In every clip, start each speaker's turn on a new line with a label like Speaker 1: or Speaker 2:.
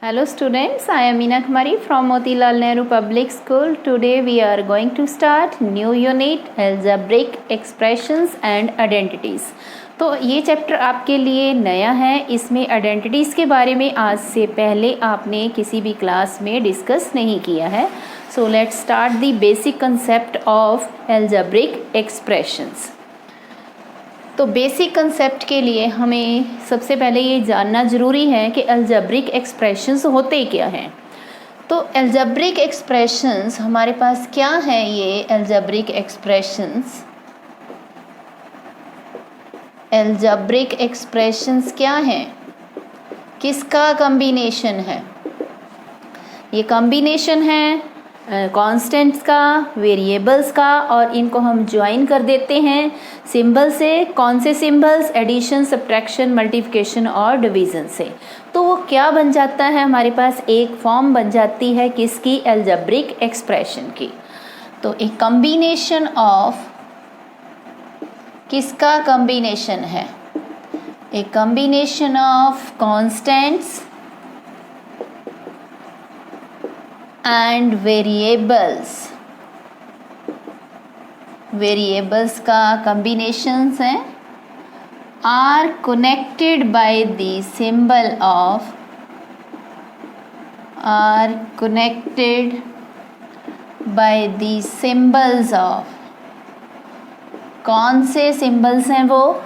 Speaker 1: Hello students, I am Meena Kumari from Motilal Nehru Public School. Today we are going to start new unit algebraic expressions and identities. तो ये chapter आपके लिए नया है. इसमें identities के बारे में आज से पहले आपने किसी भी क्लास में डिस्कस नहीं किया है. So let's start the basic concept of algebraic expressions. तो बेसिक कंसेप्ट के लिए हमें सबसे पहले ये जानना ज़रूरी है कि अलजेब्रिक एक्सप्रेशंस होते क्या हैं. तो अलजेब्रिक एक्सप्रेशंस हमारे पास क्या है. ये अलजेब्रिक एक्सप्रेशंस क्या हैं, किसका कॉम्बिनेशन है. ये कॉम्बिनेशन है कॉन्स्टेंट्स का, वेरिएबल्स का, और इनको हम ज्वाइन कर देते हैं सिंबल से. कौन से सिंबल्स? एडिशन, सब्ट्रैक्शन, मल्टीप्लिकेशन और डिवीज़न से. तो वो क्या बन जाता है, हमारे पास एक फॉर्म बन जाती है किसकी? अलजेब्रिक एक्सप्रेशन की. तो एक कॉम्बिनेशन ऑफ, किसका कॉम्बिनेशन है? एक combination of constants and variables का कॉम्बिनेशंस हैं, are connected by the symbol of, are connected by the symbols of. कौन से सिंबल्स हैं वो?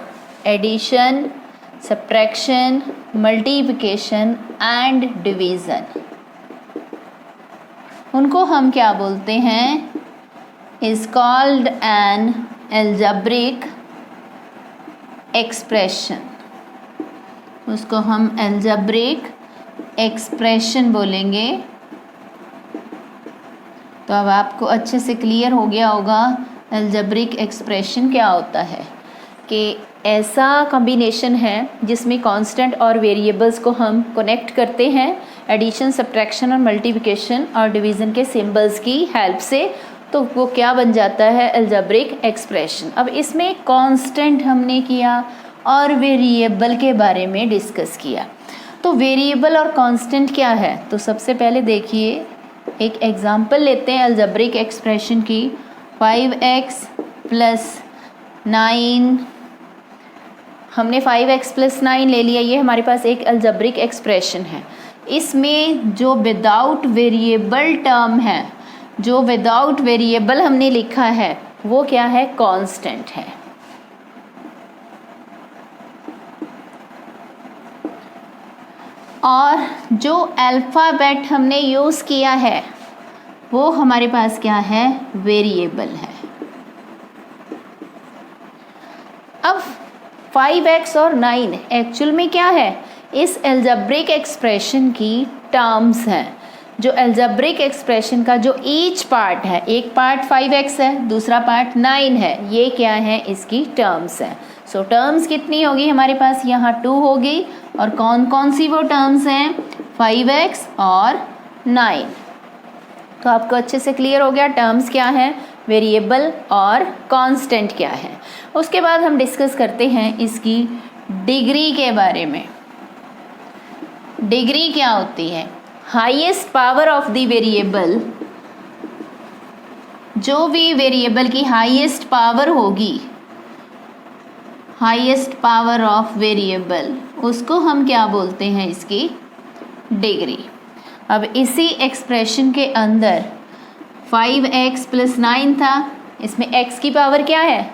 Speaker 1: Addition, subtraction, multiplication and division. उनको हम क्या बोलते हैं? Is called an algebraic expression. उसको हम अलजेब्रिक एक्सप्रेशन बोलेंगे. तो अब आपको अच्छे से क्लियर हो गया होगा अलजेब्रिक एक्सप्रेशन क्या होता है. कि ऐसा कॉम्बिनेशन है जिसमें कांस्टेंट और वेरिएबल्स को हम कनेक्ट करते हैं एडिशन, सब्ट्रैक्शन और मल्टीप्लिकेशन और डिवीज़न के सिंबल्स की हेल्प से. तो वो क्या बन जाता है? Algebraic expression. अब इसमें कांस्टेंट हमने किया और वेरिएबल के बारे में डिस्कस किया. तो वेरिएबल और कांस्टेंट क्या है? तो सबसे पहले देखिए एक एग्जांपल लेते हैं अलजेब्रिक एक्सप्रेशन की. 5x + 9, हमने 5x + 9 ले लिया. ये हमारे पास एक अलजेब्रिक एक्सप्रेशन है. इसमें जो विदाउट वेरिएबल टर्म है, जो विदाउट वेरिएबल हमने लिखा है, वो क्या है? कांस्टेंट है. और जो अल्फ़ाबेट हमने यूज़ किया है वो हमारे पास क्या है? वेरिएबल है. अब 5x और 9 एक्चुअल में क्या है? इस अलजेब्रिक एक्सप्रेशन की टर्म्स हैं. जो अलजेब्रिक एक्सप्रेशन का जो ईच पार्ट है, एक पार्ट 5x है, दूसरा पार्ट 9 है, ये क्या है? इसकी टर्म्स हैं. सो टर्म्स कितनी होगी हमारे पास? यहाँ 2 होगी. और कौन कौन सी वो टर्म्स हैं? 5x और 9. तो आपको अच्छे से क्लियर हो गया टर्म्स क्या है, वेरिएबल और कांस्टेंट क्या है. उसके बाद हम डिस्कस करते हैं इसकी डिग्री के बारे में. डिग्री क्या होती है? Highest power of the variable. जो भी वेरिएबल की हाईएस्ट पावर होगी, हाईएस्ट पावर ऑफ वेरिएबल, उसको हम क्या बोलते हैं? इसकी डिग्री. अब इसी एक्सप्रेशन के अंदर 5x + 9 था. इसमें x की पावर क्या है?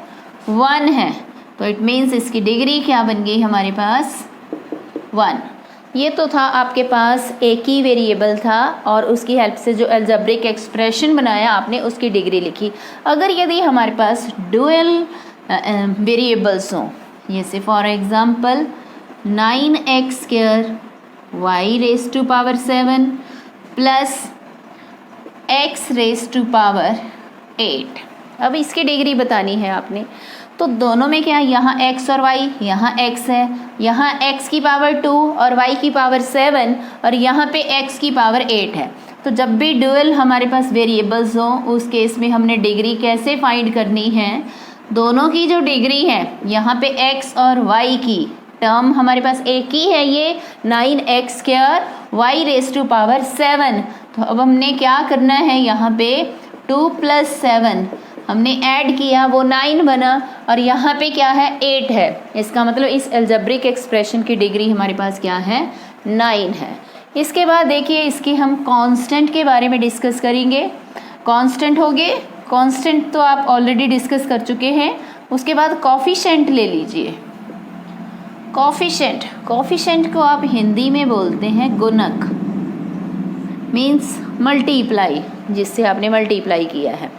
Speaker 1: 1 है. तो इट मीन्स इसकी डिग्री क्या बन गई हमारे पास? 1. ये तो था आपके पास एक ही वेरिएबल था और उसकी हेल्प से जो अलजेब्रिक एक्सप्रेशन बनाया आपने, उसकी डिग्री लिखी. अगर यदि हमारे पास डुअल वेरिएबल्स हों, जैसे for example 9x² y⁻7 + x⁻8. अब इसकी डिग्री बतानी है आपने. तो दोनों में क्या है? यहाँ x और y, यहाँ x है, यहाँ x की पावर 2 और y की पावर 7 और यहाँ पे x की पावर 8 है. तो जब भी डुअल हमारे पास वेरिएबल्स हो, उस केस में हमने डिग्री कैसे फाइंड करनी है? दोनों की जो डिग्री है, यहाँ पे x और y की टर्म हमारे पास एक ही है, ये 9x² y raise to power 7। तो अब हमने क्या करना है, यहाँ पे 2 + 7 हमने ऐड किया, वो 9 बना, और यहाँ पे क्या है 8 है। इसका मतलब इस अलजेब्रिक एक्सप्रेशन की डिग्री हमारे पास क्या है 9 है। इसके बाद देखिए इसकी हम कांस्टेंट के बारे में डिस्कस करेंगे। कांस्टेंट हो गए, कांस्टेंट तो आप ऑलरेडी डिस्कस कर चुके हैं। उसके बाद कॉफिशेंट ले लीजिए। कॉफिशेंट, कॉफिशेंट को आप हिंदी में बोलते हैं गुणक, मीन्स मल्टीप्लाई, जिससे आपने मल्टीप्लाई किया है।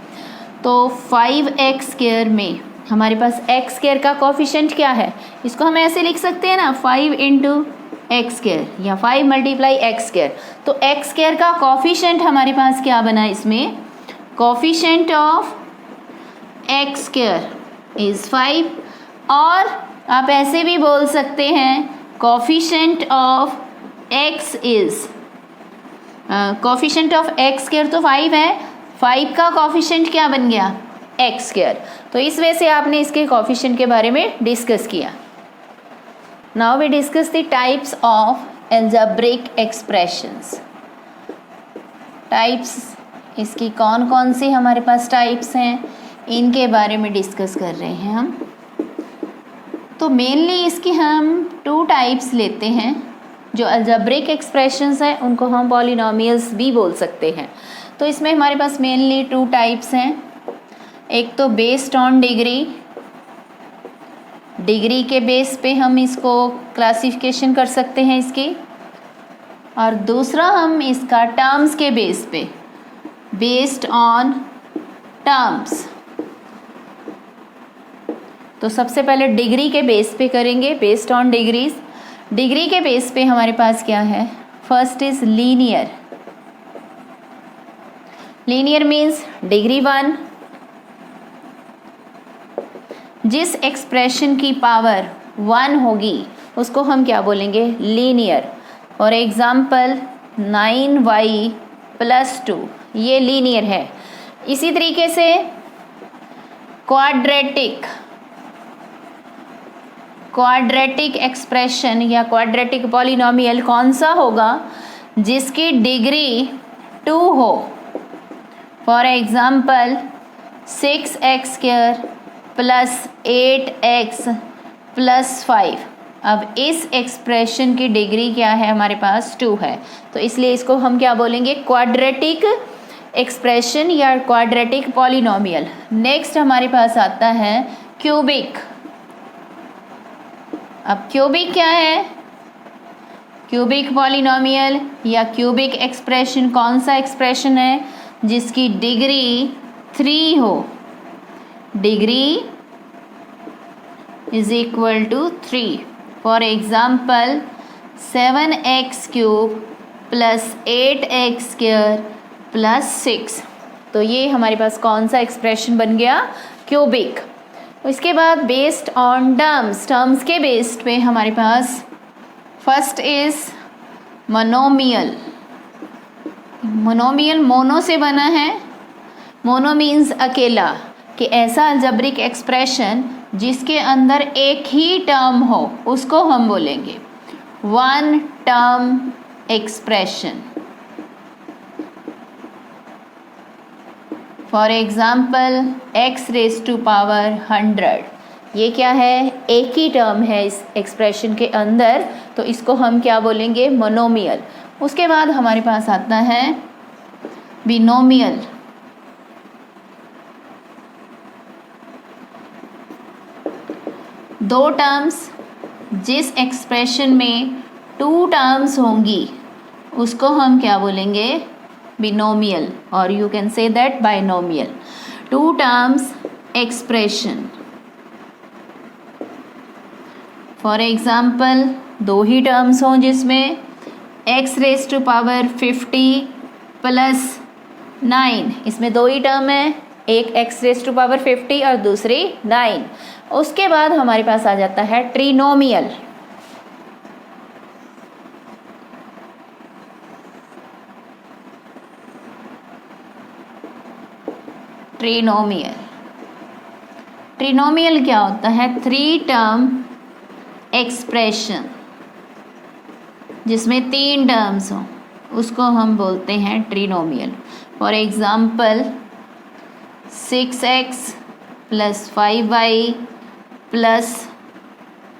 Speaker 1: तो 5x² में हमारे पास x² का कॉफिशेंट क्या है, इसको हम ऐसे लिख सकते हैं ना 5 × x² या 5 × x²। तो x² का कॉफिशेंट हमारे पास क्या बना, इसमें कॉफिशेंट ऑफ x² इज़ 5, और आप ऐसे भी बोल सकते हैं coefficient of x is, coefficient of x² तो 5 है, 5 का कॉफिशेंट क्या बन गया x²। तो इस वजह से आपने इसके कॉफिशेंट के बारे में डिस्कस किया। Now we discuss the types of algebraic expressions. Types, इसकी कौन कौन सी हमारे पास टाइप्स हैं, इनके बारे में डिस्कस कर रहे हैं हम। तो मेनली इसकी हम 2 टाइप्स लेते हैं। जो अलजेब्रिक एक्सप्रेशंस हैं उनको हम पॉलिनोमियल्स भी बोल सकते हैं। तो इसमें हमारे पास मेनली 2 टाइप्स हैं। एक तो बेस्ड ऑन डिग्री, डिग्री के बेस पे हम इसको क्लासिफिकेशन कर सकते हैं इसकी, और दूसरा हम इसका टर्म्स के बेस पे, बेस्ड ऑन टर्म्स। तो सबसे पहले डिग्री के बेस पे करेंगे, बेस्ड ऑन डिग्रीज। डिग्री के बेस पे हमारे पास क्या है, first is linear. Linear means degree 1, जिस एक्सप्रेशन की पावर 1 होगी उसको हम क्या बोलेंगे लीनियर। फॉर एग्जाम्पल 9y + 2, ये लीनियर है। इसी तरीके से क्वाड्रेटिक एक्सप्रेशन या क्वाड्रेटिक पॉलिनोमियल कौन सा होगा, जिसकी डिग्री 2 हो। For example 6x² + 8x + 5। अब इस एक्सप्रेशन की डिग्री क्या है, हमारे पास 2 है। तो इसलिए इसको हम क्या बोलेंगे क्वाड्रेटिक एक्सप्रेशन या क्वाड्रेटिक पॉलिनोमियल। नेक्स्ट हमारे पास आता है क्यूबिक। अब क्यूबिक क्या है, क्यूबिक पॉलिनोमियल या क्यूबिक एक्सप्रेशन कौन सा एक्सप्रेशन है जिसकी डिग्री 3 हो। Degree is equal to 3। For example 7x³ + 8x² + 6। तो ये हमारे पास कौन सा एक्सप्रेशन बन गया क्यूबिक। इसके बाद बेस्ड ऑन टर्म्स, टर्म्स के बेस्ड पे हमारे पास first is monomial. Monomial mono से बना है, मोनो मीन्स अकेला, कि ऐसा अलजेब्रिक एक्सप्रेशन जिसके अंदर एक ही टर्म हो उसको हम बोलेंगे 1 term expression. For example x⁻100, ये क्या है एक ही टर्म है इस एक्सप्रेशन के अंदर, तो इसको हम क्या बोलेंगे मोनोमियल। उसके बाद हमारे पास आता है बिनोमियल। दो टर्म्स, जिस एक्सप्रेशन में 2 टर्म्स होंगी उसको हम क्या बोलेंगे बिनोमियल, और you can say that binomial. 2 terms expression. For example 2 he terms हों जिसमें x⁻50 + 9, इसमें 2 ही टर्म है, एक x⁻50 और दूसरी 9। उसके बाद हमारे पास आ जाता है ट्रिनोमियल। ट्रिनोमियल, ट्रिनोमियल क्या होता है 3 टर्म एक्सप्रेशन। जिसमें 3 टर्म्स हों उसको हम बोलते हैं ट्रिनोमियल। फॉर एग्ज़ाम्पल 6x + 5y +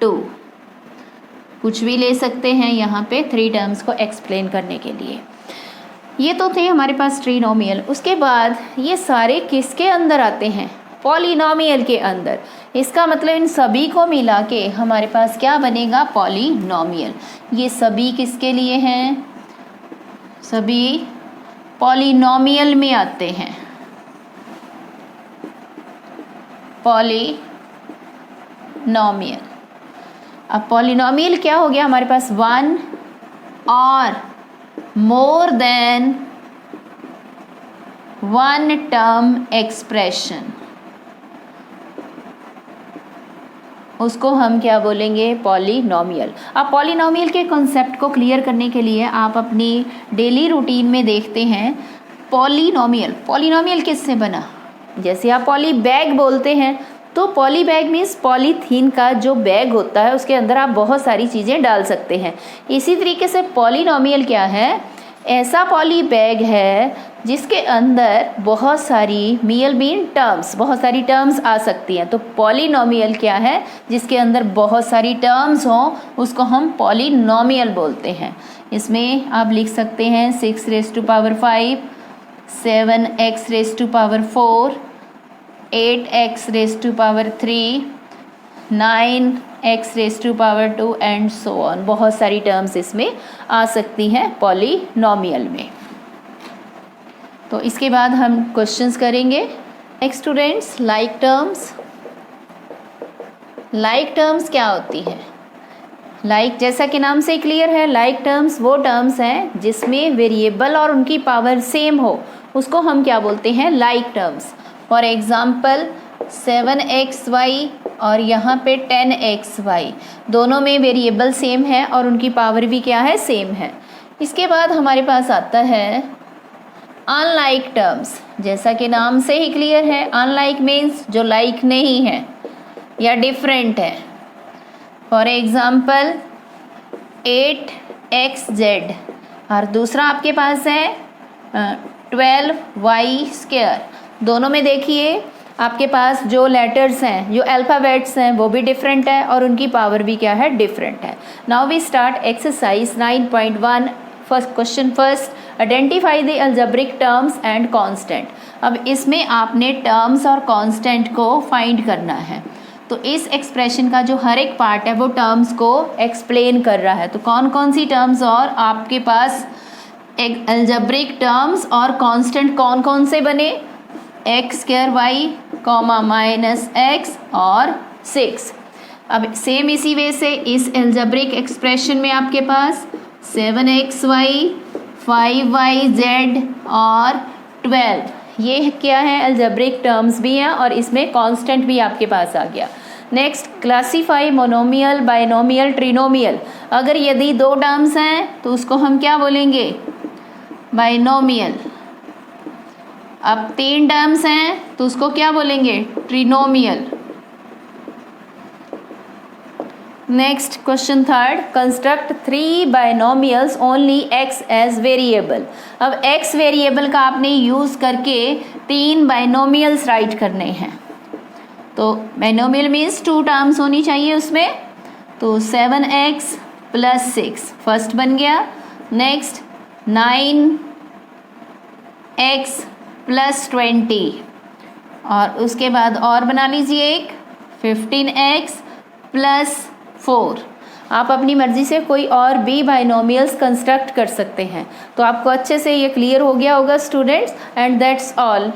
Speaker 1: 2, कुछ भी ले सकते हैं यहाँ पे 3 टर्म्स को एक्सप्लेन करने के लिए। ये तो थे हमारे पास ट्रिनोमियल। उसके बाद ये सारे किसके अंदर आते हैं? पॉलिनोमियल के अंदर। इसका मतलब इन सभी को मिला के हमारे पास क्या बनेगा? पॉलिनोमियल। ये सभी किसके लिए हैं? सभी पॉलिनोमियल में आते हैं। पॉलिनोमियल। अब पॉलिनोमियल क्या हो गया हमारे पास? 1 और मोर देन 1 टर्म एक्सप्रेशन, उसको हम क्या बोलेंगे? पॉलिनोमियल। अब पॉलिनोमियल के कॉन्सेप्ट को क्लियर करने के लिए आप अपनी डेली रूटीन में देखते हैं पॉलिनोमियल किससे बना? जैसे आप पॉली बैग बोलते हैं तो पॉली बैग मीन्स पॉलीथीन का जो बैग होता है उसके अंदर आप बहुत सारी चीज़ें डाल सकते हैं। इसी तरीके से पॉलिनोमियल क्या है? ऐसा पॉली बैग है जिसके अंदर बहुत सारी मियल बीन टर्म्स, बहुत सारी टर्म्स आ सकती हैं। तो पॉलिनोमियल क्या है? जिसके अंदर बहुत सारी टर्म्स हों उसको हम पॉलिनोमियल बोलते हैं। इसमें आप लिख सकते हैं 6⁵, 7x⁴, 8x⁵, 9x⁴ and so on. बहुत सारी टर्म्स इसमें आ सकती हैं पॉलिनोमियल में। तो इसके बाद हम क्वेश्चंस करेंगे। Next students, like terms. Like terms क्या होती है? लाइक जैसा कि नाम से क्लियर है, लाइक टर्म्स वो टर्म्स हैं जिसमें वेरिएबल और उनकी पावर सेम हो, उसको हम क्या बोलते हैं? Like terms. For example 7xy और यहाँ पे 10xy, दोनों में वेरिएबल सेम है और उनकी पावर भी क्या है? सेम है। इसके बाद हमारे पास आता है अनलाइक टर्म्स। जैसा कि नाम से ही क्लियर है, अनलाइक मीन्स जो लाइक नहीं है या डिफरेंट है। फॉर एग्जाम्पल 8xz और दूसरा आपके पास है 12y²। दोनों में देखिए आपके पास जो लेटर्स हैं, जो अल्फ़ाबेट्स हैं वो भी डिफरेंट है और उनकी पावर भी क्या है? डिफरेंट है। Now we start exercise 9.1। First question first, identify the algebraic terms and constant. अब इसमें आपने टर्म्स और कांस्टेंट को फाइंड करना है। तो इस एक्सप्रेशन का जो हर एक पार्ट है वो टर्म्स को एक्सप्लेन कर रहा है। तो कौन कौन सी टर्म्स और आपके पास एक अलजेब्रिक टर्म्स और कांस्टेंट कौन कौन से बने? x²y, -x और 6। अब सेम इसी वे से इस अलजेब्रिक एक्सप्रेशन में आपके पास 7xy, 5yz और 12, ये क्या है? अलजेब्रिक टर्म्स भी हैं और इसमें कांस्टेंट भी आपके पास आ गया। Next, classify monomial, binomial, trinomial. अगर यदि 2 टर्म्स हैं तो उसको हम क्या बोलेंगे? बाइनोमियल। अब 3 टर्म्स हैं तो उसको क्या बोलेंगे? Trinomial. Next question third, construct 3 binomials only x as variable. अब x वेरिएबल का आपने यूज़ करके 3 बाइनोमियल्स राइट करने हैं। तो बाइनोमियल मीन्स 2 टर्म्स होनी चाहिए उसमें। तो 7x + 6 फर्स्ट बन गया। नेक्स्ट 9x + 20 और उसके बाद और बना लीजिए एक 15x + 4। आप अपनी मर्ज़ी से कोई और भी बाइनोमियल्स कंस्ट्रक्ट कर सकते हैं। तो आपको अच्छे से ये क्लियर हो गया होगा स्टूडेंट्स, एंड दैट्स ऑल।